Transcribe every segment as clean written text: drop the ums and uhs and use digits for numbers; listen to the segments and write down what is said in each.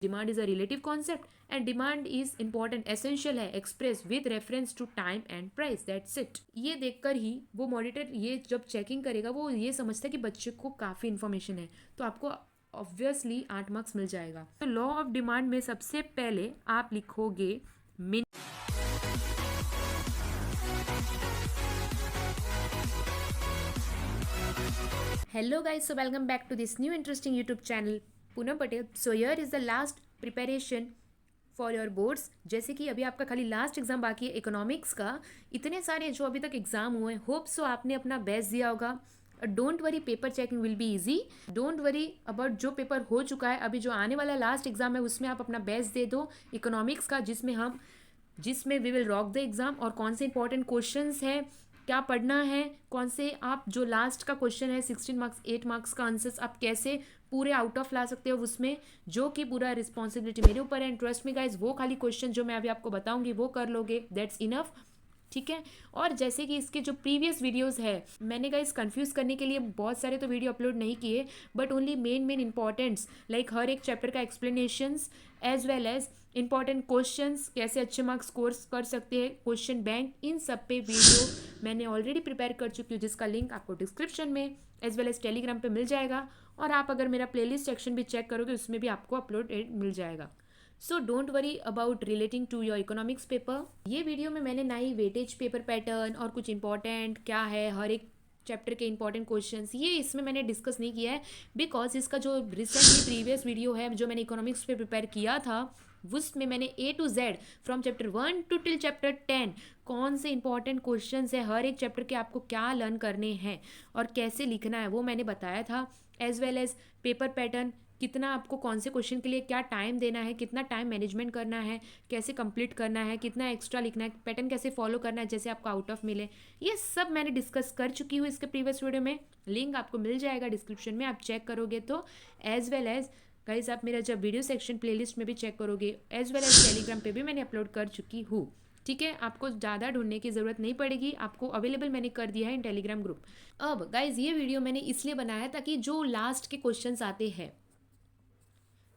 Demand is a relative concept and demand is important, essential है, express with reference to time and price, that's it. ये देखकर ही वो monitor ये जब checking करेगा वो ये समझता है कि बच्चे को काफ़ी इन्फॉर्मेशन है, तो आपको ऑब्वियसली 8 मार्क्स मिल जाएगा। तो लॉ ऑफ डिमांड में सबसे पहले आप लिखोगे मिन। Hello guys, so welcome back to this new interesting YouTube channel Poonam Patel. So here is the last preparation for your boards. जैसे कि अभी आपका खाली लास्ट एग्जाम बाकी है इकोनॉमिक्स का। इतने सारे जो अभी तक एग्जाम हुए हैं, होप सो आपने अपना बेस्ट दिया होगा। Don't worry, paper checking will be easy. Don't worry about जो पेपर हो चुका है, अभी जो आने वाला लास्ट एग्जाम है उसमें आप अपना बेस्ट दे दो इकोनॉमिक्स का, जिसमें we will rock the exam. और कौन से इंपॉर्टेंट क्वेश्चंस है, क्या पढ़ना है, कौन से आप जो लास्ट का क्वेश्चन है 16 मार्क्स 8 मार्क्स का आंसर्स आप कैसे पूरे आउट ऑफ ला सकते हो उसमें, जो कि पूरा रिस्पॉन्सिबिलिटी मेरे ऊपर है। ट्रस्ट मी गाइज, वो खाली क्वेश्चन जो मैं अभी आपको बताऊंगी वो कर लोगे, दैट्स इनफ, ठीक है। और जैसे कि इसके जो प्रीवियस वीडियोस है, मैंने गाइस कंफ्यूज करने के लिए बहुत सारे तो वीडियो अपलोड नहीं किए, but only main importants like हर एक चैप्टर का explanations as well as important questions, कैसे अच्छे मार्क्स स्कोर कर सकते हैं, क्वेश्चन बैंक, इन सब पे वीडियो मैंने ऑलरेडी प्रिपेयर कर चुकी हूँ, जिसका लिंक आपको डिस्क्रिप्शन में एज वेल एज टेलीग्राम पे मिल जाएगा। और आप अगर मेरा प्लेलिस्ट सेक्शन भी चेक करोगे उसमें भी आपको अपलोड मिल जाएगा। So don't worry about relating to your economics paper. ये वीडियो में मैंने ना ही वेटेज पेपर पैटर्न और कुछ इंपॉर्टेंट क्या है हर एक चैप्टर के इंपॉर्टेंट क्वेश्चंस, ये इसमें मैंने डिस्कस नहीं किया है, बिकॉज इसका जो रिसेंटली प्रीवियस वीडियो है जो मैंने इकोनॉमिक्स पे प्रिपेयर किया था, उसमें मैंने A to Z from chapter 1 to till chapter 10 कौन से इंपॉर्टेंट क्वेश्चंस है, हर एक चैप्टर के आपको क्या लर्न करने हैं और कैसे लिखना है वो मैंने बताया था। As well as paper pattern, कितना आपको कौन से क्वेश्चन के लिए क्या टाइम देना है, कितना टाइम मैनेजमेंट करना है, कैसे कंप्लीट करना है, कितना एक्स्ट्रा लिखना है, पैटर्न कैसे फॉलो करना है जैसे आपको आउट ऑफ मिले, ये सब मैंने डिस्कस कर चुकी हूँ इसके प्रीवियस वीडियो में। लिंक आपको मिल जाएगा डिस्क्रिप्शन में, आप चेक करोगे तो। एज वेल एज गाइज आप मेरा जब वीडियो सेक्शन प्लेलिस्ट में भी चेक करोगे, एज वेल एज टेलीग्राम पे भी मैंने अपलोड कर चुकी हूँ, ठीक है। आपको ज़्यादा ढूंढने की ज़रूरत नहीं पड़ेगी, आपको अवेलेबल मैंने कर दिया है इन टेलीग्राम ग्रुप। अब गाइज ये वीडियो मैंने इसलिए बनाया ताकि जो लास्ट के क्वेश्चंस आते हैं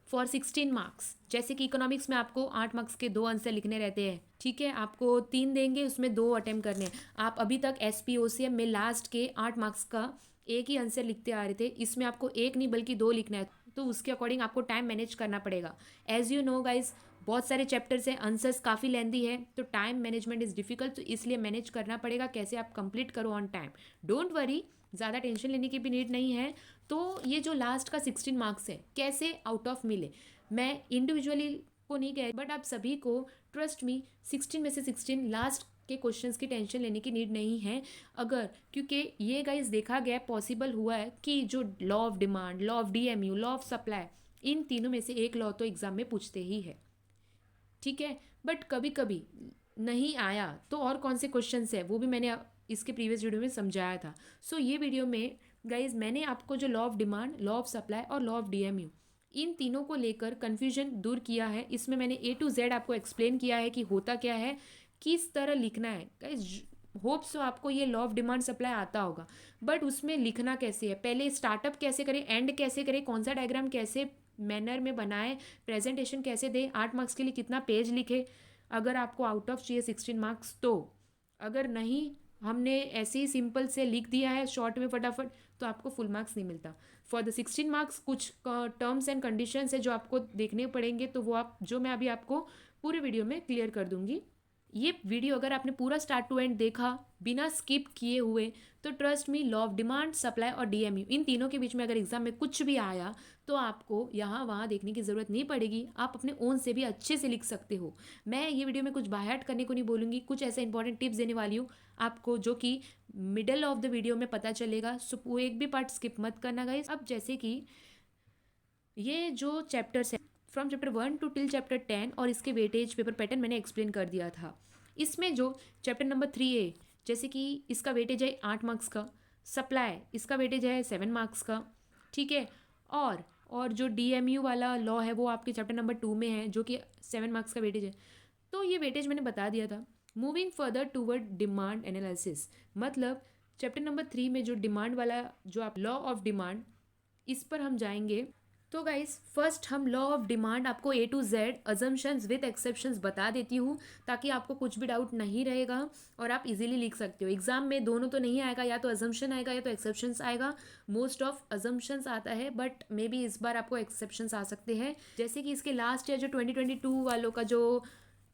फॉर 16 मार्क्स, जैसे कि इकोनॉमिक्स में आपको 8 मार्क्स के 2 आंसर लिखने रहते हैं, ठीक है, आपको 3 देंगे उसमें 2 अटेम्प्ट करने हैं। आप अभी तक SPOCM में लास्ट के 8 मार्क्स का एक ही आंसर लिखते आ रहे थे, इसमें आपको एक नहीं बल्कि 2 लिखना है, तो उसके अकॉर्डिंग आपको टाइम मैनेज करना पड़ेगा। एज यू नो गाइज, बहुत सारे चैप्टर्स हैं, आंसर्स काफ़ी लेंदी है, तो टाइम मैनेजमेंट इज़ डिफिकल्ट, तो इसलिए मैनेज करना पड़ेगा कैसे आप कंप्लीट करो ऑन टाइम। डोंट वरी, ज़्यादा टेंशन लेने की भी नीड नहीं है। तो ये जो लास्ट का 16 मार्क्स है कैसे आउट ऑफ मिले, मैं इंडिविजुअली को नहीं कह रही, बट आप सभी को ट्रस्ट मी 16 में से 16 लास्ट के क्वेश्चंस की टेंशन लेने की नीड नहीं है। अगर क्योंकि ये गाइस देखा गया पॉसिबल हुआ है कि जो law of demand, law of DMU, law of supply, इन तीनों में से एक लॉ तो एग्जाम में पूछते ही है, ठीक है। बट कभी कभी नहीं आया तो और कौन से क्वेश्चंस है वो भी मैंने इसके प्रीवियस वीडियो में समझाया था। सो ये वीडियो में गाइज मैंने आपको जो law of demand, law of supply और लॉ ऑफ DMU, इन तीनों को लेकर कन्फ्यूजन दूर किया है। इसमें मैंने A to Z आपको एक्सप्लेन किया है कि होता क्या है, किस तरह लिखना है। गाइज होप सो आपको ये लॉ ऑफ डिमांड सप्लाई आता होगा, बट उसमें लिखना कैसे है, पहले स्टार्टअप कैसे करें, एंड कैसे करें, कौन सा डायग्राम कैसे मैनर में बनाए, प्रेजेंटेशन कैसे दे, 8 मार्क्स के लिए कितना पेज लिखे, अगर आपको आउट ऑफ चाहिए 16 मार्क्स तो। अगर नहीं, हमने ऐसे ही सिंपल से लिख दिया है शॉर्ट में फटाफट, तो आपको फुल मार्क्स नहीं मिलता। फॉर द 16 मार्क्स कुछ टर्म्स एंड कंडीशंस है जो आपको देखने पड़ेंगे, तो वो आप जो मैं अभी आपको पूरे वीडियो में क्लियर कर दूंगी। ये वीडियो अगर आपने पूरा स्टार्ट टू एंड देखा बिना स्किप किए हुए, तो trust me, law of demand, supply और DMU, इन तीनों के बीच में अगर एग्जाम में कुछ भी आया तो आपको यहाँ वहाँ देखने की ज़रूरत नहीं पड़ेगी, आप अपने ओन से भी अच्छे से लिख सकते हो। मैं ये वीडियो में कुछ बायहट करने को नहीं बोलूँगी, कुछ ऐसे इंपॉर्टेंट टिप्स देने वाली हूँ आपको जो कि मिडल ऑफ द वीडियो में पता चलेगा, सो वो एक भी पार्ट स्किप मत करना गाइस। अब जैसे कि ये जो चैप्टर्स है from chapter 1 to till chapter 10 और इसके वेटेज पेपर पैटर्न मैंने एक्सप्लेन कर दिया था। इसमें जो चैप्टर नंबर 3A, जैसे कि इसका वेटेज है 8 मार्क्स का, सप्लाई इसका वेटेज है 7 मार्क्स का, ठीक है। और जो DMU वाला लॉ है वो आपके चैप्टर नंबर 2 में है, जो कि 7 मार्क्स का वेटेज है। तो ये वेटेज मैंने बता दिया था। Moving further toward demand analysis, मतलब चैप्टर नंबर 3 में जो डिमांड वाला, जो आप लॉ ऑफ डिमांड, इस पर हम जाएंगे। तो गाइस फर्स्ट हम लॉ ऑफ डिमांड आपको A to Z assumptions with exceptions बता देती हूँ, ताकि आपको कुछ भी डाउट नहीं रहेगा और आप इजीली लिख सकते हो। एग्जाम में दोनों तो नहीं आएगा, या तो अजम्पशन आएगा या तो एक्सेप्शंस आएगा। मोस्ट ऑफ अजम्पशंस आता है, बट मे बी इस बार आपको एक्सेप्शंस आ सकते हैं। जैसे कि इसके लास्ट ईयर जो 2022 वालों का जो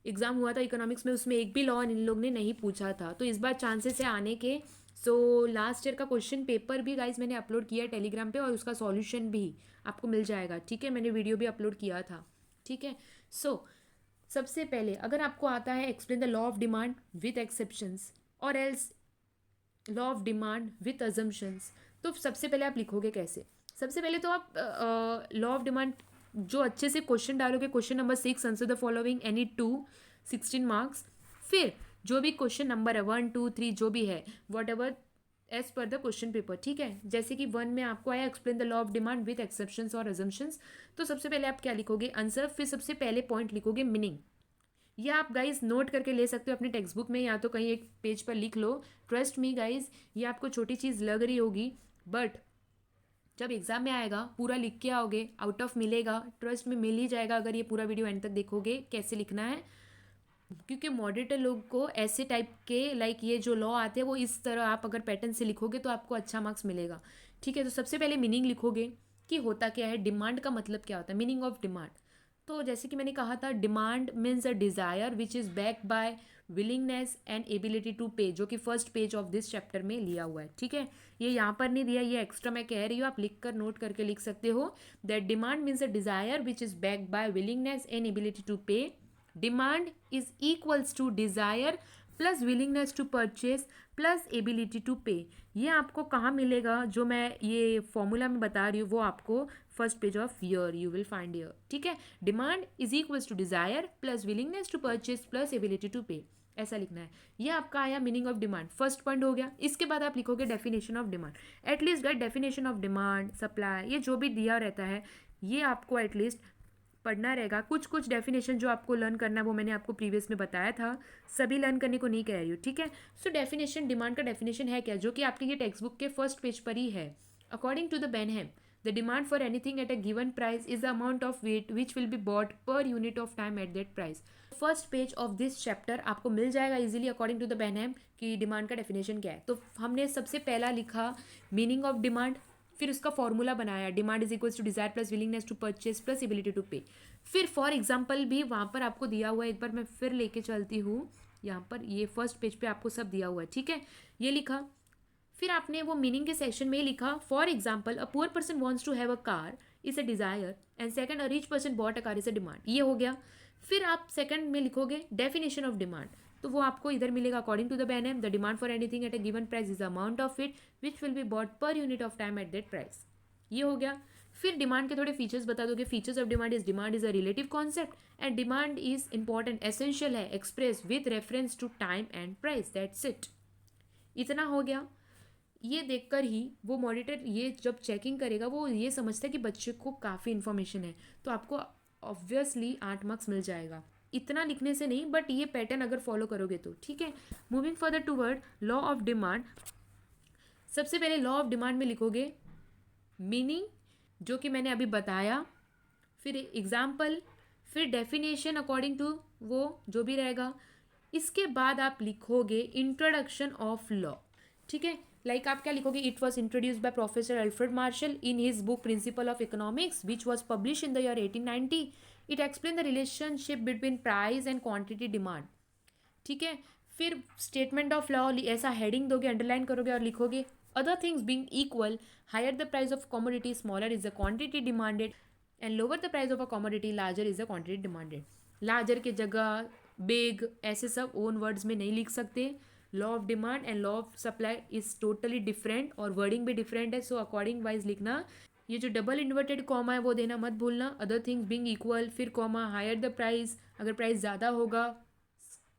एग्ज़ाम हुआ था इकोनॉमिक्स में, उसमें एक भी लॉ इन लोग ने नहीं पूछा था, तो इस बार चांसेस है आने के। सो लास्ट ईयर का क्वेश्चन पेपर भी गाइज मैंने अपलोड किया है टेलीग्राम पे, और उसका सॉल्यूशन भी आपको मिल जाएगा। ठीक है, मैंने वीडियो भी अपलोड किया था। ठीक है, सो सबसे पहले अगर आपको आता है explain the law of demand with exceptions और else law of demand with assumptions, तो सबसे पहले आप लिखोगे कैसे? सबसे पहले तो आप लॉ ऑफ डिमांड जो अच्छे से क्वेश्चन डालोगे, question number 6 answer the following any two 16 marks. फिर जो भी क्वेश्चन नंबर है 1 2 3 जो भी है, whatever as per the question paper. ठीक है, जैसे कि 1 में आपको आया explain the law of demand with exceptions और अजम्पशंस, तो सबसे पहले आप क्या लिखोगे? आंसर। फिर सबसे पहले पॉइंट लिखोगे मीनिंग। ये आप गाइज नोट करके ले सकते हो अपने टेक्स्ट बुक में, या तो कहीं एक पेज पर लिख लो। ट्रस्ट मी गाइज, ये आपको छोटी चीज़ लग रही होगी, बट जब एग्जाम में आएगा पूरा लिख के आओगे, आउट ऑफ मिलेगा, ट्रस्ट में मिल ही जाएगा अगर ये पूरा वीडियो एंड तक देखोगे कैसे लिखना है। क्योंकि मॉडरेटर लोग को ऐसे टाइप के लाइक ये जो लॉ आते हैं वो इस तरह आप अगर पैटर्न से लिखोगे तो आपको अच्छा मार्क्स मिलेगा। ठीक है, तो सबसे पहले मीनिंग लिखोगे कि होता क्या है, डिमांड का मतलब क्या होता है, मीनिंग ऑफ डिमांड। तो जैसे कि मैंने कहा था, demand means a desire which is back by willingness and ability to pay, जो कि first page of this chapter में लिया हुआ है। ठीक है, ये यहाँ पर नहीं दिया, ये एक्स्ट्रा मैं कह रही हूँ, आप लिख कर नोट करके लिख सकते हो। That demand means a desire which is back by willingness and ability to pay. Demand is equals to desire plus willingness to purchase plus ability to pay. ये आपको कहाँ मिलेगा? जो मैं ये फॉर्मूला में बता रही हूँ वो आपको first page of year you will find year. ठीक है, demand is equals to desire plus willingness to purchase plus ability to pay, ऐसा लिखना है। ये आपका आया meaning of demand, first point हो गया। इसके बाद आप लिखोगे definition of demand. At least get definition of demand, supply, ये जो भी दिया रहता है ये आपको एटलीस्ट पढ़ना रहेगा। कुछ कुछ डेफिनेशन जो आपको लर्न करना है वो मैंने आपको प्रीवियस में बताया था, सभी लर्न करने को नहीं कह रही हूँ। ठीक है, सो डेफिनेशन, डिमांड का डेफिनेशन है क्या, जो कि आपके ये टेक्स्ट बुक के फर्स्ट पेज पर ही है। According to the Benham, the demand for anything at a given price is the amount of wait which will be bought per unit of time at that price. First page of this chapter आपको मिल जाएगा easily according to the Benham कि demand का definition क्या है। तो हमने सबसे पहला लिखा मीनिंग ऑफ डिमांड, फिर उसका फॉर्मूला बनाया, demand is equals to desire plus willingness to purchase plus ability to pay. फिर फॉर एग्जाम्पल भी वहाँ पर आपको दिया हुआ है, एक बार मैं फिर लेके चलती हूँ, यहाँ पर ये फर्स्ट पेज पे आपको सब दिया हुआ है। ठीक है, ये लिखा। फिर आपने वो मीनिंग के सेक्शन में लिखा, for example a poor person wants to have a car is a desire and second a rich person bought a car is a demand, ये हो गया। फिर आप सेकंड में लिखोगे डेफिनेशन ऑफ डिमांड, तो वो आपको इधर मिलेगा according to the Benham, the demand for anything at a given price is the amount of it which will be bought per unit of time at that price, ये हो गया। फिर demand के थोड़े फीचर्स बता दोगे। Features of demand is a relative concept and demand is important, essential है, express with reference to time and price, that's it. इतना हो गया। ये देखकर ही वो मॉनिटर ये जब चेकिंग करेगा वो ये समझता है कि बच्चे को काफ़ी इन्फॉर्मेशन है, तो आपको ऑब्वियसली 8 मार्क्स मिल जाएगा। इतना लिखने से नहीं, बट ये पैटर्न अगर फॉलो करोगे तो। ठीक है, moving further toward law of demand. सबसे पहले लॉ ऑफ डिमांड में लिखोगे मीनिंग, जो कि मैंने अभी बताया, फिर एग्जाम्पल, फिर डेफिनेशन अकॉर्डिंग टू वो जो भी रहेगा। इसके बाद आप लिखोगे इंट्रोडक्शन ऑफ लॉ। ठीक है, लाइक आप क्या लिखोगे, it was introduced by professor Alfred martial in his book principle of economics which was publish in the year 1890। It explain the relationship between price and quantity demand. ठीक है, फिर statement of law ऐसा heading दोगे, underline करोगे और लिखोगे other things being equal, higher the price of commodity, smaller is the quantity demanded, and lower the price of a commodity, larger is the quantity demanded. larger के जगह big ऐसे सब own words में नहीं लिख सकते। Law of demand and law of supply is totally different और wording भी डिफरेंट है, सो अकॉर्डिंग वाइज लिखना। ये जो डबल इन्वर्टेड कॉमा है वो देना मत भूलना। अदर थिंग्स बीइंग इक्वल, फिर कॉमा, हायर द प्राइस, अगर प्राइस ज़्यादा होगा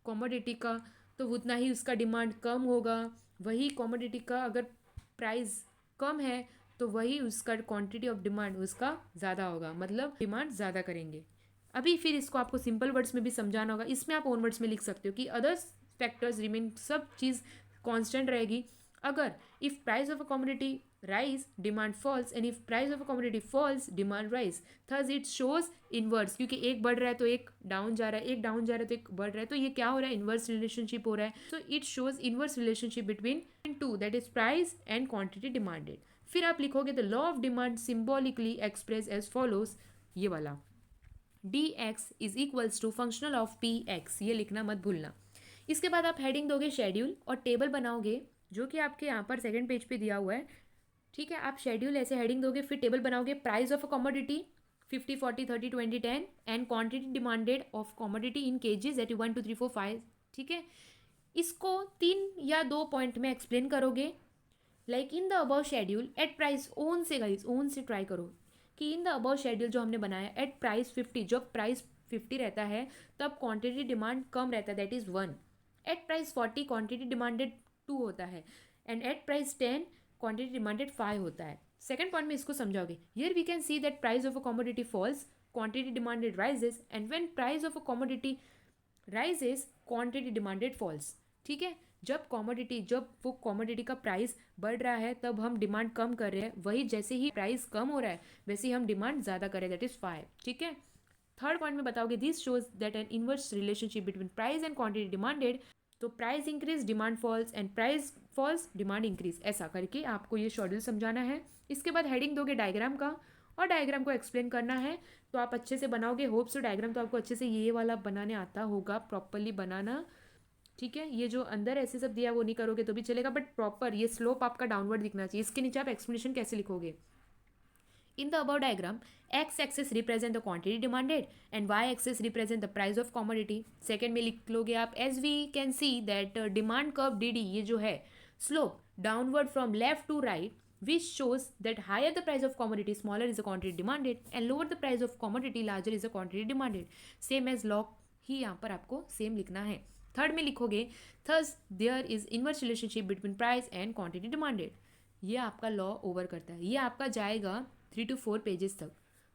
कॉमोडिटी का तो उतना ही उसका डिमांड कम होगा, वही कॉमोडिटी का अगर प्राइस कम है तो वही उसका क्वांटिटी ऑफ डिमांड उसका ज़्यादा होगा, मतलब डिमांड ज़्यादा करेंगे। अभी फिर इसको आपको सिंपल वर्ड्स में भी समझाना होगा, इसमें आप ओन वर्ड्स में लिख सकते हो कि अदर्स फैक्टर्स रिमेन, सब चीज़ कांस्टेंट रहेगी। अगर if price of a commodity rise, demand falls, and if price of a commodity falls, demand rise. Thus it shows inverse, क्योंकि एक बढ़ रहा है तो एक डाउन जा रहा है, एक डाउन जा रहा है तो एक बढ़ रहा है, तो ये क्या हो रहा है, इनवर्स रिलेशनशिप हो रहा है. So it shows inverse relationship between two, that is price and quantity demanded. फिर आप लिखोगे the law of demand symbolically express as follows, ये वाला d x is equals to functional of p x, ये लिखना मत भूलना. इसके बाद आप हेडिंग दोगे शेड्यूल और टेबल बनाओगे, जो कि आपके यहाँ पर सेकंड पेज पे दिया हुआ है. ठीक है, आप शेड्यूल ऐसे हेडिंग दोगे, फिर टेबल बनाओगे. Price of a commodity 50 40 30 20 10 and quantity demanded of commodity in kgs at 1 2 3 4 5. ठीक है, इसको 3 या 2 पॉइंट में एक्सप्लेन करोगे. Like in the above schedule at price, own से गाइस, ओन से ट्राई करो कि इन द अबव शेड्यूल जो हमने बनाया एट प्राइस 50, जब प्राइस 50 रहता है तब क्वांटिटी डिमांड कम रहता है, that is 1. At price 40 quantity demanded 2 होता है, and at price 10 quantity demanded 5 होता है. सेकंड पॉइंट में इसको समझाओगे. Here we can see that price of a commodity falls, quantity demanded rises, and when price of a commodity rises quantity demanded falls. ठीक है, जब वो कमोडिटी का प्राइस बढ़ रहा है तब हम डिमांड कम कर रहे हैं, वही जैसे ही प्राइस कम हो रहा है वैसे ही हम डिमांड ज़्यादा कर रहे हैं, दैट इज़ 5. ठीक है, थर्ड पॉइंट में बताओगे this shows that an inverse relationship between price and quantity demanded. तो price increase demand falls and price falls demand increase, ऐसा करके आपको ये शेड्यूल समझाना है. इसके बाद हेडिंग दोगे डायग्राम का, और डायग्राम को एक्सप्लेन करना है. तो आप अच्छे से बनाओगे, होप सो डायग्राम तो आपको अच्छे से ये वाला बनाने आता होगा, प्रॉपरली बनाना. ठीक है, ये जो अंदर ऐसे सब दिया वो नहीं करोगे तो भी चलेगा, बट प्रॉपर ये स्लोप आपका डाउनवर्ड दिखना चाहिए. इसके नीचे आप एक्सप्लेनेशन कैसे लिखोगे. In the above diagram, x-axis represent the quantity demanded and y-axis represent the price of commodity. Second में लिख लोगे आप, as we can see that demand curve DD, ये जो है slope downward from left to right, which shows that higher the price of commodity, smaller is the quantity demanded, and lower the price of commodity, larger is the quantity demanded. Same as log ही यहाँ पर आपको same लिखना है. Third में लिखोगे thus there is inverse relationship between price and quantity demanded. ये आपका law over करता है. ये आपका जाएगा 3 to 4 पेजेस तक.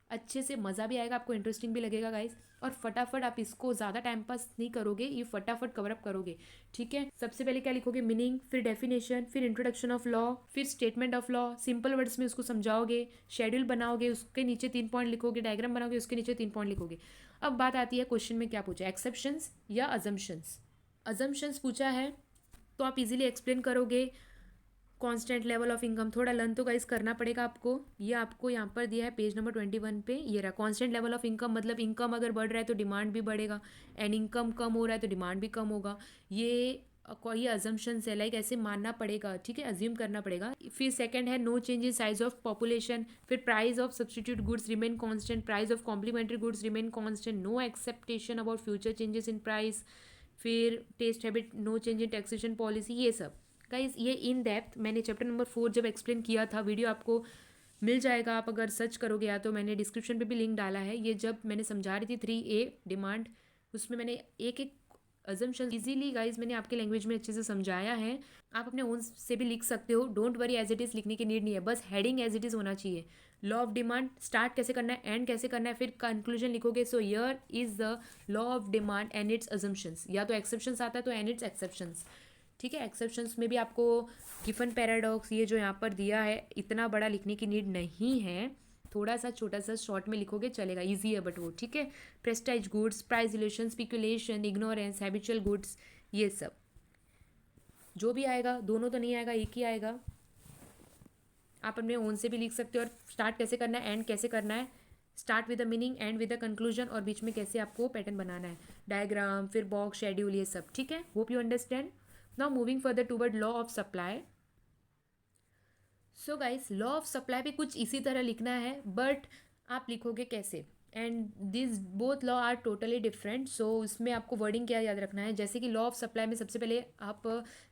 अच्छे से मज़ा भी आएगा आपको, इंटरेस्टिंग भी लगेगा गाइस. और फटाफट आप इसको ज़्यादा टाइम पास नहीं करोगे, ये फटाफट कवरअप करोगे. ठीक है, सबसे पहले क्या लिखोगे, मीनिंग, फिर डेफिनेशन, फिर इंट्रोडक्शन ऑफ लॉ, फिर statement of law. Simple words में उसको समझाओगे, शेड्यूल बनाओगे, उसके नीचे 3 पॉइंट लिखोगे, डायग्राम बनाओगे, उसके नीचे 3 पॉइंट लिखोगे. अब बात आती है क्वेश्चन में क्या पूछा, एक्सेप्शंस या अजम्पशंस. अजम्पशंस पूछा है तो आप इजीली एक्सप्लेन करोगे. कांस्टेंट लेवल ऑफ इनकम, थोड़ा लर्न तो गाइस करना पड़ेगा आपको. ये आपको यहाँ पर दिया है पेज नंबर 21 पे, ये रहा. कांस्टेंट लेवल ऑफ इनकम मतलब इनकम अगर बढ़ रहा है तो डिमांड भी बढ़ेगा, एंड इनकम कम हो रहा है तो डिमांड भी कम होगा. ये अजम्पशंस है, लाइक ऐसे मानना पड़ेगा. ठीक है, अज्यूम करना पड़ेगा. फिर सेकंड है no change in size of population. फिर price of substitute goods remain constant, price of complementary goods remain constant, no expectation about future changes in price. फिर taste habit, no change in taxation policy. ये सब guys ये in depth मैंने chapter number 4 जब explain किया था, video आपको मिल जाएगा, आप अगर सर्च करोगे, या तो मैंने डिस्क्रिप्शन पे भी लिंक डाला है. ये जब मैंने समझा रही थी 3A डिमांड, उसमें मैंने एक एक अजम्पशन इजीली गाइज मैंने आपके लैंग्वेज में अच्छे से समझाया है. आप अपने ओन से भी लिख सकते हो, don't worry, as it is लिखने की नीड नहीं है, बस हेडिंग एज इट इज़ होना चाहिए. लॉ ऑफ डिमांड स्टार्ट कैसे करना है, एंड कैसे करना है, फिर कंक्लूजन लिखोगे. So here is the law of demand and it's assumptions. या तो एक्सेप्शंस आता है तो एंड इट्स एक्सेप्शंस. ठीक है, एक्सेप्शंस में भी आपको गिफन पैराडॉक्स, ये जो यहाँ पर दिया है, इतना बड़ा लिखने की नीड नहीं है, थोड़ा सा छोटा सा शॉर्ट में लिखोगे चलेगा, इजी है बट वो. ठीक है, prestige goods, price relation, speculation, ignorance, habitual goods, ये सब जो भी आएगा, दोनों तो नहीं आएगा, एक ही आएगा. आप अपने ओन से भी लिख सकते हो. और स्टार्ट कैसे करना है, एंड कैसे करना है, start with the meaning, and with the conclusion, और बीच में कैसे आपको पैटर्न बनाना है, डायग्राम, फिर बॉक्स, शेड्यूल, ये सब. ठीक है, hope you understand. Now moving further toward law of supply. So guys, law of supply भी कुछ इसी तरह लिखना है, बट आप लिखोगे कैसे, and this both law are totally different. So उसमें आपको वर्डिंग क्या याद रखना है, जैसे कि लॉ ऑफ सप्लाई में सबसे पहले आप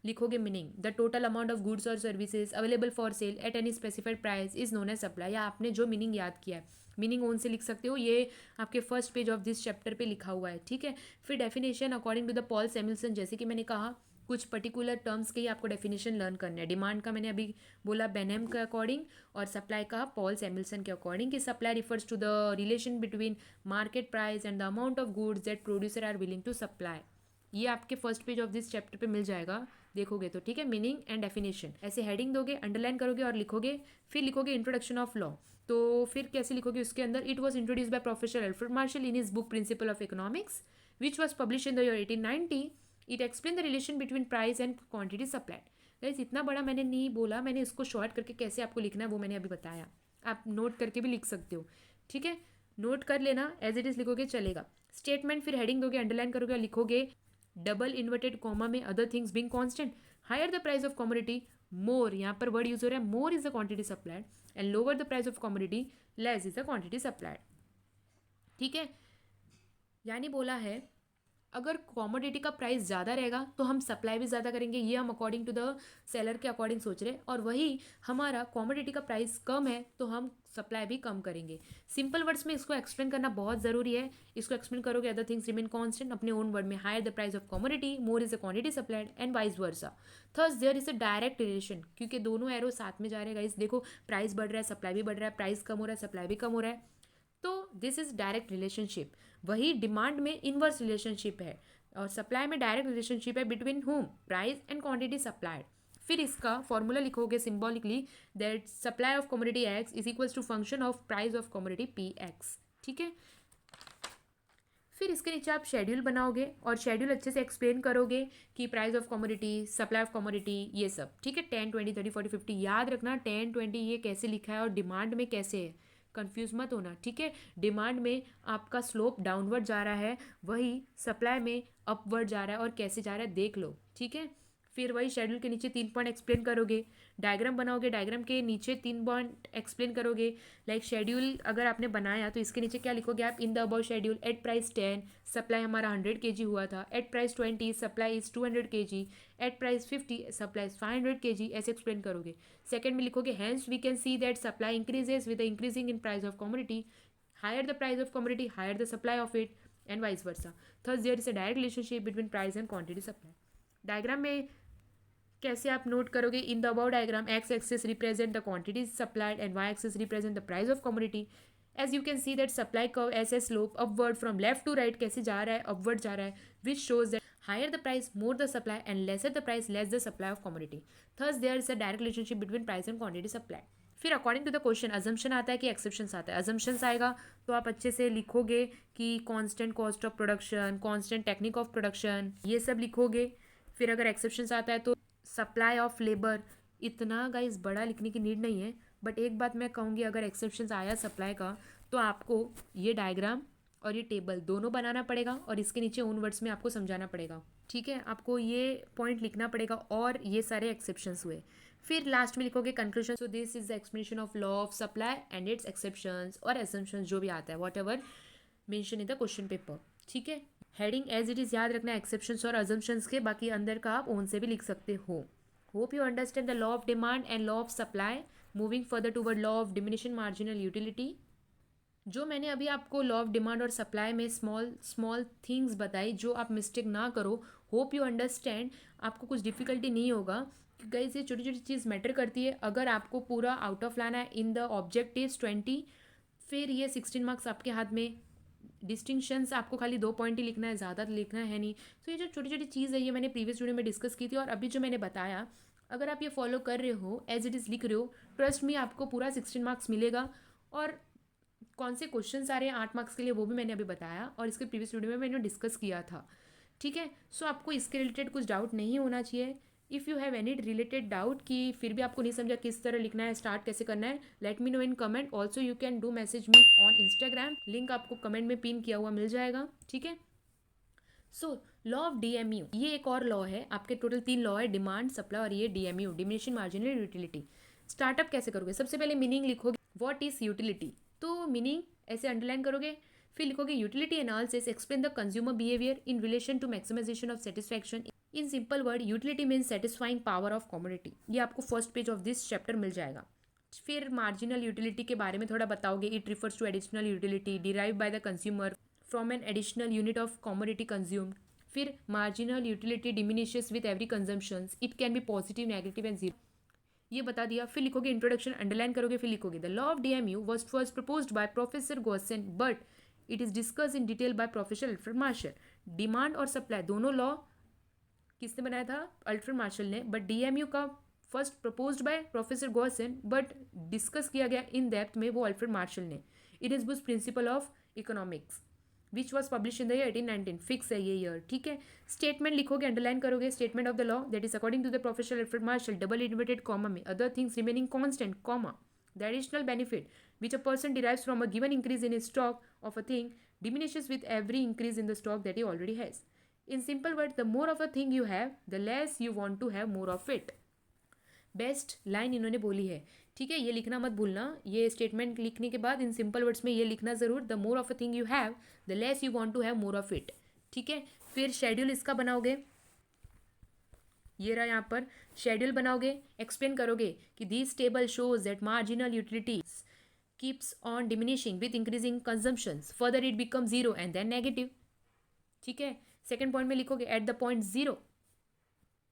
लिखोगे meaning, the total amount of goods और services available for sale at any specified price is known as supply. या आपने जो मीनिंग याद किया है, मीनिंग ओन से लिख सकते हो, ये आपके first page of this chapter पे लिखा हुआ है. ठीक है, फिर definition according to the Paul Samuelson, जैसे कि मैंने कहा कुछ पर्टिकुलर टर्म्स के ही आपको डेफिनेशन लर्न करना है. डिमांड का मैंने अभी बोला बेनहेम के अकॉर्डिंग, और सप्लाई का पॉल सैमुअल्सन के अकॉर्डिंग, कि supply refers to the relation between market price and the amount of goods that producer are willing to supply. ये आपके first page of this chapter पे मिल जाएगा. देखोगे तो, ठीक है। मीनिंग एंड डेफिनेशन ऐसे हेडिंग दोगे, अंडरलाइन करोगे और लिखोगे। फिर लिखोगे इंट्रोडक्शन ऑफ लॉ। तो फिर कैसे लिखोगे उसके अंदर, it was introduce by professor Alfred martial in his book principle of economics which was publish in the year 1890। It explain the relation between price and quantity supplied. Guys इतना बड़ा मैंने नहीं बोला, मैंने इसको शॉर्ट करके कैसे आपको लिखना है वो मैंने अभी बताया। आप नोट करके भी लिख सकते हो, ठीक है। नोट कर लेना, एज इट इज लिखोगे चलेगा। स्टेटमेंट फिर हेडिंग दोगे, अंडरलाइन करोगे और लिखोगे डबल इन्वर्टेड कॉमा में other things being constant, higher the price of commodity more, यहाँ पर वर्ड यूज हो रहा है more is the quantity supplied, and lower the price of commodity less is the quantity supplied, ठीक है। यानी बोला है अगर कॉमोडिटी का प्राइस ज़्यादा रहेगा तो हम सप्लाई भी ज़्यादा करेंगे, ये हम अकॉर्डिंग टू द सेलर के अकॉर्डिंग सोच रहे हैं। और वही हमारा कॉमोडिटी का प्राइस कम है तो हम सप्लाई भी कम करेंगे। सिंपल वर्ड्स में इसको एक्सप्लेन करना बहुत ज़रूरी है। इसको एक्सप्लेन करोगे अदर थिंग्स रिमेन कांस्टेंट, अपने ओन वर्ड में higher the price of commodity more is the quantity supplied and vice versa. Thus there is a direct relation, क्योंकि दोनों एरो साथ में जा रहे हैं गाइस। देखो प्राइस बढ़ रहा है, सप्लाई भी बढ़ रहा है, प्राइस कम हो रहा है, सप्लाई भी कम हो रहा है, तो दिस इज डायरेक्ट रिलेशनशिप। वही डिमांड में इनवर्स रिलेशनशिप है और सप्लाई में डायरेक्ट रिलेशनशिप है between home price and quantity supplied. फिर इसका फॉर्मूला लिखोगे symbolically that supply of commodity X is equals to function of price of commodity P X, ठीक है। फिर इसके नीचे आप शेड्यूल बनाओगे और शेड्यूल अच्छे से एक्सप्लेन करोगे कि price of commodity, supply of commodity, ये सब, ठीक है। 10, 20, 30, 40, 50 याद रखना। 10, 20 ये कैसे लिखा है और डिमांड में कैसे है, कंफ्यूज मत होना, ठीक है। डिमांड में आपका स्लोप डाउनवर्ड जा रहा है, वही सप्लाई में अपवर्ड जा रहा है, और कैसे जा रहा है देख लो, ठीक है। फिर वही शेड्यूल के नीचे 3 पॉइंट एक्सप्लेन करोगे, डायग्राम बनाओगे, डायग्राम के नीचे 3 पॉइंट एक्सप्लेन करोगे। लाइक शेड्यूल अगर आपने बनाया तो इसके नीचे क्या लिखोगे आप, in the about schedule at price 10 supply हमारा 100 kg हुआ था, at price 20 supply is 200 kg, at price 50 supply is 500 kg, ऐसे एक्सप्लेन करोगे। सेकंड में लिखोगे hence we can see that supply increases with the increasing in price of commodity, higher the price of commodity higher the supply of it and vice versa. Third there is a direct relationship between price and quantity supply. Diagram में कैसे आप note करोगे, in the about diagram X axis represent the quantities supplied and Y axis represent the price of commodity. As you can see that supply curve ऐसे slope upward from left to right कैसे जा रहा है, upward जा रहा है, which shows that higher the price more the supply and lesser the price less the supply of commodity. Thus there is a direct relationship between price and quantity supply. फिर according to the question assumption आता है कि exceptions आता है। Assumptions आएगा तो आप अच्छे से लिखोगे कि constant cost of production, constant technique of production, ये सब लिखोगे। फिर अगर एक्सेप्शंस आता है तो सप्लाई ऑफ लेबर, इतना गाइस बड़ा लिखने की नीड नहीं है, बट एक बात मैं कहूँगी, अगर एक्सेप्शंस आया सप्लाई का तो आपको ये डायग्राम और ये टेबल दोनों बनाना पड़ेगा और इसके नीचे ओन वर्ड्स में आपको समझाना पड़ेगा, ठीक है। आपको ये पॉइंट लिखना पड़ेगा और ये सारे एक्सेप्शंस हुए। फिर लास्ट में लिखोगे conclusion. So this is the explanation of law of supply and it's exceptions और असम्पशंस, जो भी आता है what ever mention in the question paper, ठीक है। हेडिंग एज इट इज़ याद रखना एक्सेप्शंस और अजम्पशंस के, बाकी अंदर का आप ओन से भी लिख सकते हो। Hope you understand the law of demand and law of supply. Moving further toward law of diminishing marginal utility. जो मैंने अभी आपको लॉ ऑफ डिमांड और सप्लाई में स्मॉल स्मॉल थिंग्स बताई, जो आप मिस्टेक ना करो। होप यू अंडरस्टैंड, आपको कुछ डिफिकल्टी नहीं होगा, क्योंकि ये छोटी छोटी चीज़ मैटर करती है। अगर आपको पूरा आउट ऑफ लाना है इन द ऑब्जेक्टिव्स 20, फिर ये 16 मार्क्स आपके हाथ में। डिस्टिंक्शंस आपको खाली 2 पॉइंट ही लिखना है, ज़्यादा लिखना है नहीं। तो ये जो छोटी छोटी चीज़ है ये मैंने प्रीवियस वीडियो में डिस्कस की थी, और अभी जो मैंने बताया अगर आप ये फॉलो कर रहे हो, एज इट इज़ लिख रहे हो, ट्रस्ट मी आपको पूरा 16 मार्क्स मिलेगा। और कौन से क्वेश्चंस आ रहे हैं 8 मार्क्स के लिए वो भी मैंने अभी बताया, और इसके प्रीवियस वीडियो में मैंने डिस्कस किया था, ठीक है। सो आपको इसके रिलेटेड कुछ डाउट नहीं होना चाहिए। If you have any related doubt कि फिर भी आपको नहीं समझा किस तरह लिखना है, स्टार्ट कैसे करना है, let me know in comment. Also you can do message me on Instagram, link आपको कमेंट में पिन किया हुआ मिल जाएगा, ठीक है। सो लॉ ऑफ DMU, ये एक और लॉ है। आपके टोटल 3 लॉ है, डिमांड, सप्लाई और ये DMU, diminishing marginal utility. Startup कैसे करोगे, सबसे पहले मीनिंग लिखोगे, व्हाट इज यूटिलिटी, तो मीनिंग ऐसे अंडरलाइन करोगे। फिर लिखोगे utility analysis explain the consumer behaviour in relation to maximisation of satisfaction. In simple word utility means satisfying power of commodity. ये आपको first page of this chapter मिल जाएगा। फिर मार्जिनल यूटिलिटी के बारे में थोड़ा बताओगे। It refers to additional utility derive by the consumer from an additional unit of commodity consumed. फिर marginal utility diminishes with every consumption, it can be positive, negative and zero, ये बता दिया। फिर लिखोगे इंट्रोडक्शन, अंडरलाइन करोगे। फिर लिखोगे the law of DMU was first proposed by professor Gaussian but it is discuss in detail by professor Alfred martial. Demand और supply दोनों लॉ किसने बनाया था? अल्फ्रेड मार्शल ने। बट डीएमयू का first proposed by professor Gaussian, but discuss किया गया in depth में वो अल्फ्रेड मार्शल ने in his book principle of economics which was publish in the year 1819। Fix है ये ईयर, ठीक है। स्टेटमेंट लिखोगे, अंडरलाइन करोगे, statement of the law that is according to the professor Alfred Marshall, double inverted comma में, other things remaining constant, comma, the additional benefit which a person derives from a given increase in his stock of a thing diminishes with every increase in the stock that he already has. In simple words, the more of a thing you have, the less you want to have more of it. Best line इन्होंने बोली है, ठीक है। ये लिखना मत भूलना, ये स्टेटमेंट लिखने के बाद इन सिंपल वर्ड्स में ये लिखना ज़रूर, the more of a thing you have the less you want to have more of it, ठीक है। फिर शेड्यूल इसका बनाओगे, ये रहा यहाँ पर शेड्यूल बनाओगे, एक्सप्लेन करोगे कि this table shows that marginal utilities keeps on diminishing with increasing consumptions, further it becomes zero and then negative, ठीक है। सेकेंड पॉइंट में लिखोगे at the point zero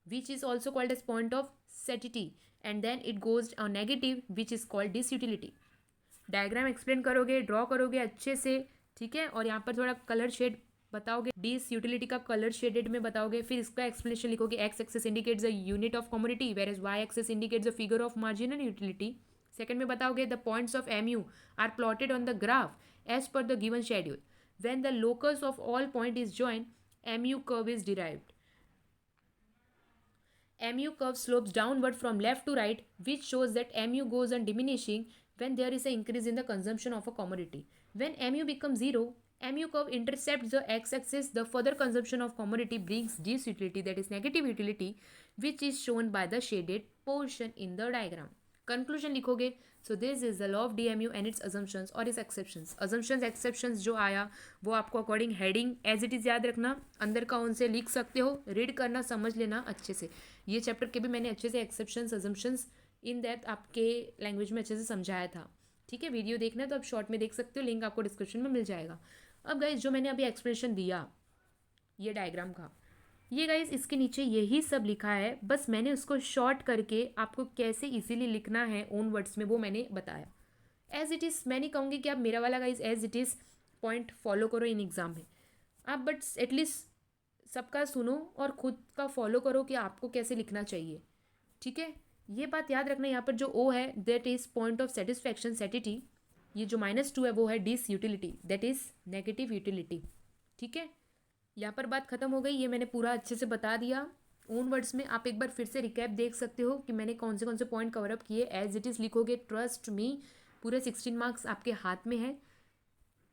which is also called as point of satiety and then it goes on negative which is called disutility. Diagram explain करोगे, draw करोगे अच्छे से, ठीक है। और यहाँ पर थोड़ा कलर शेड बताओगे, डिस यूटिलिटी का कलर शेडेड में बताओगे। फिर इसका एक्सप्लेनेशन लिखोगे, X axis indicates a unit of commodity whereas Y axis indicates a figure of marginal utility. Second में बताओगे the points of MU are plotted on the graph as per the given schedule, when the locus of all point is joint MU curve is derived. MU curve slopes downward from left to right, which shows that MU goes on diminishing when there is an increase in the consumption of a commodity. When MU becomes zero, MU curve intercepts the x-axis. The further consumption of commodity brings this utility, that is negative utility, which is shown by the shaded portion in the diagram. Conclusion लिखोगे, so this is the law of DMU and its assumptions और its exceptions. Assumptions exceptions जो आया वो आपको according heading as it is याद रखना, अंदर का उनसे लिख सकते हो, रीड करना, समझ लेना अच्छे से। ये चैप्टर के भी मैंने अच्छे से एक्सेप्शंस अजम्पशंस इन डेप्थ आपके लैंग्वेज में अच्छे से समझाया था, ठीक है। वीडियो देखना है तो आप शॉर्ट में देख सकते हो, लिंक आपको डिस्क्रिप्शन में मिल जाएगा। अब गाइज जो मैंने अभी एक्सप्लेनेशन दिया ये डायग्राम का, ये गाइज इसके नीचे यही सब लिखा है, बस मैंने उसको शॉर्ट करके आपको कैसे इजीली लिखना है ओन वर्ड्स में वो मैंने बताया। एज इट इज़ मैं नहीं कहूँगी कि आप मेरा वाला guys as it is point follow करो इन एग्ज़ाम में, आप बट एटलीस्ट सबका सुनो और खुद का फॉलो करो कि आपको कैसे लिखना चाहिए, ठीक है। ये बात याद रखना, यहाँ पर जो ओ है that is point of satisfaction satiety, ये जो -2 है वो है disutility that is negative utility, ठीक है। यहाँ पर बात खत्म हो गई, ये मैंने पूरा अच्छे से बता दिया ओन वर्ड्स में। आप एक बार फिर से रिकैप देख सकते हो कि मैंने कौन से पॉइंट कवर अप किए। एज इट इज़ लिखोगे, ट्रस्ट मी, पूरे 16 मार्क्स आपके हाथ में है।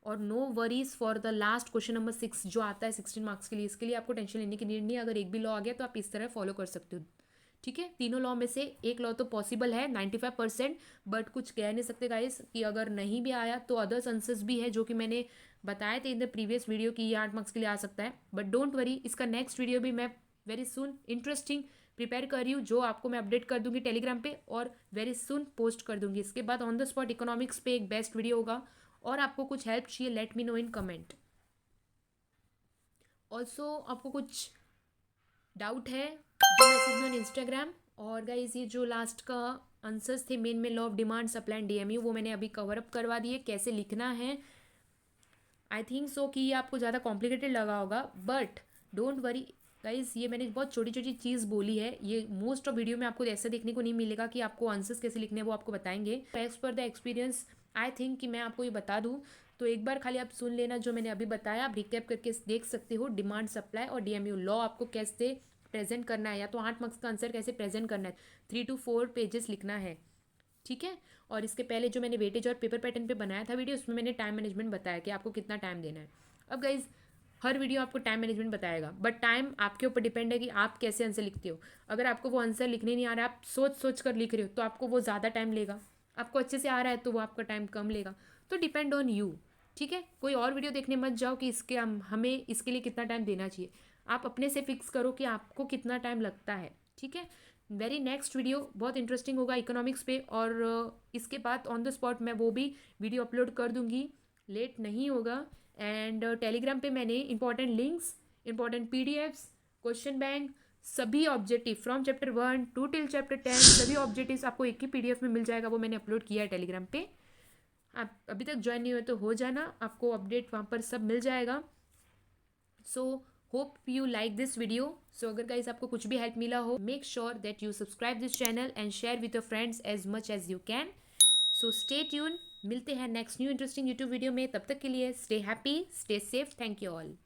और no worries for the last question number 6 जो आता है 16 मार्क्स के लिए, इसके लिए आपको टेंशन लेने की नीड नहीं। अगर एक भी लॉ आ गया तो आप इस तरह फॉलो कर सकते हो, ठीक है। तीनों लॉ में से एक लॉ तो पॉसिबल है 95%, बट कुछ कह नहीं सकते गाइस कि अगर नहीं भी आया तो अदर्स आंसर्स भी है जो कि मैंने बताए थे इन द प्रीवियस वीडियो की, ये 8 मार्क्स के लिए आ सकता है। बट डोंट वरी, इसका नेक्स्ट वीडियो भी मैं वेरी सुन इंटरेस्टिंग प्रिपेयर कर रही हूँ, जो आपको मैं अपडेट कर दूंगी टेलीग्राम पे और वेरी सुन पोस्ट कर दूंगी। इसके बाद ऑन द स्पॉट इकोनॉमिक्स पे एक बेस्ट वीडियो होगा, और आपको कुछ हेल्प चाहिए let me know in comment. Also आपको कुछ डाउट है तो मैसेज में ऑन इंस्टाग्राम। और गाइज ये जो लास्ट का आंसर्स थे मेन में law of demand supply and DMU, वो मैंने अभी कवर अप करवा दिए कैसे लिखना है। आई थिंक सो कि ये आपको ज़्यादा कॉम्प्लिकेटेड लगा होगा, बट डोंट वरी गाइज, ये मैंने बहुत छोटी छोटी चीज़ बोली है। ये मोस्ट ऑफ वीडियो में आपको ऐसा देखने को नहीं मिलेगा कि आपको आंसर्स कैसे लिखने हैं, वो आपको बताएंगे as per the experience. I think कि मैं आपको ये बता दूँ तो एक बार खाली आप सुन लेना जो मैंने अभी बताया, आप रिकैप करके देख सकते हो। डिमांड सप्लाई और डीएमयू लॉ आपको कैसे प्रेजेंट करना है, या तो 8 मार्क्स का आंसर कैसे प्रेजेंट करना है, 3 to 4 पेजेस लिखना है, ठीक है। और इसके पहले जो मैंने वेटेज और पेपर पैटर्न पे बनाया था वीडियो, उसमें मैंने टाइम मैनेजमेंट बताया कि आपको कितना टाइम देना है। अब गाइज हर वीडियो आपको टाइम मैनेजमेंट बताएगा, बट टाइम आपके ऊपर डिपेंड है कि आप कैसे आंसर लिखते हो। अगर आपको वो आंसर लिखने नहीं आ रहा है, आप सोच कर लिख रहे हो, तो आपको वो ज़्यादा टाइम लेगा। आपको अच्छे से आ रहा है तो वो आपका टाइम कम लेगा, तो डिपेंड ऑन यू, ठीक है। कोई और वीडियो देखने मत जाओ कि इसके हमें इसके लिए कितना टाइम देना चाहिए, आप अपने से फिक्स करो कि आपको कितना टाइम लगता है, ठीक है। वेरी नेक्स्ट वीडियो बहुत इंटरेस्टिंग होगा इकोनॉमिक्स पे, और इसके बाद ऑन द स्पॉट मैं वो भी वीडियो अपलोड कर दूंगी, लेट नहीं होगा। एंड टेलीग्राम पे मैंने important links, important PDFs, question bank, सभी objective from chapter 1 to till chapter 10 सभी ऑब्जेक्टिव्स आपको एक ही पीडीएफ में मिल जाएगा, वो मैंने अपलोड किया है टेलीग्राम पे। आप अभी तक ज्वाइन नहीं हुए तो हो जाना, आपको अपडेट वहाँ पर सब मिल जाएगा। So hope you like this video. So अगर गाइस आपको कुछ भी हेल्प मिला हो, make sure that you subscribe this channel and share with your friends as much as you can. So stay tune, मिलते हैं next new interesting YouTube video में। तब तक के लिए stay happy, stay safe, thank you all.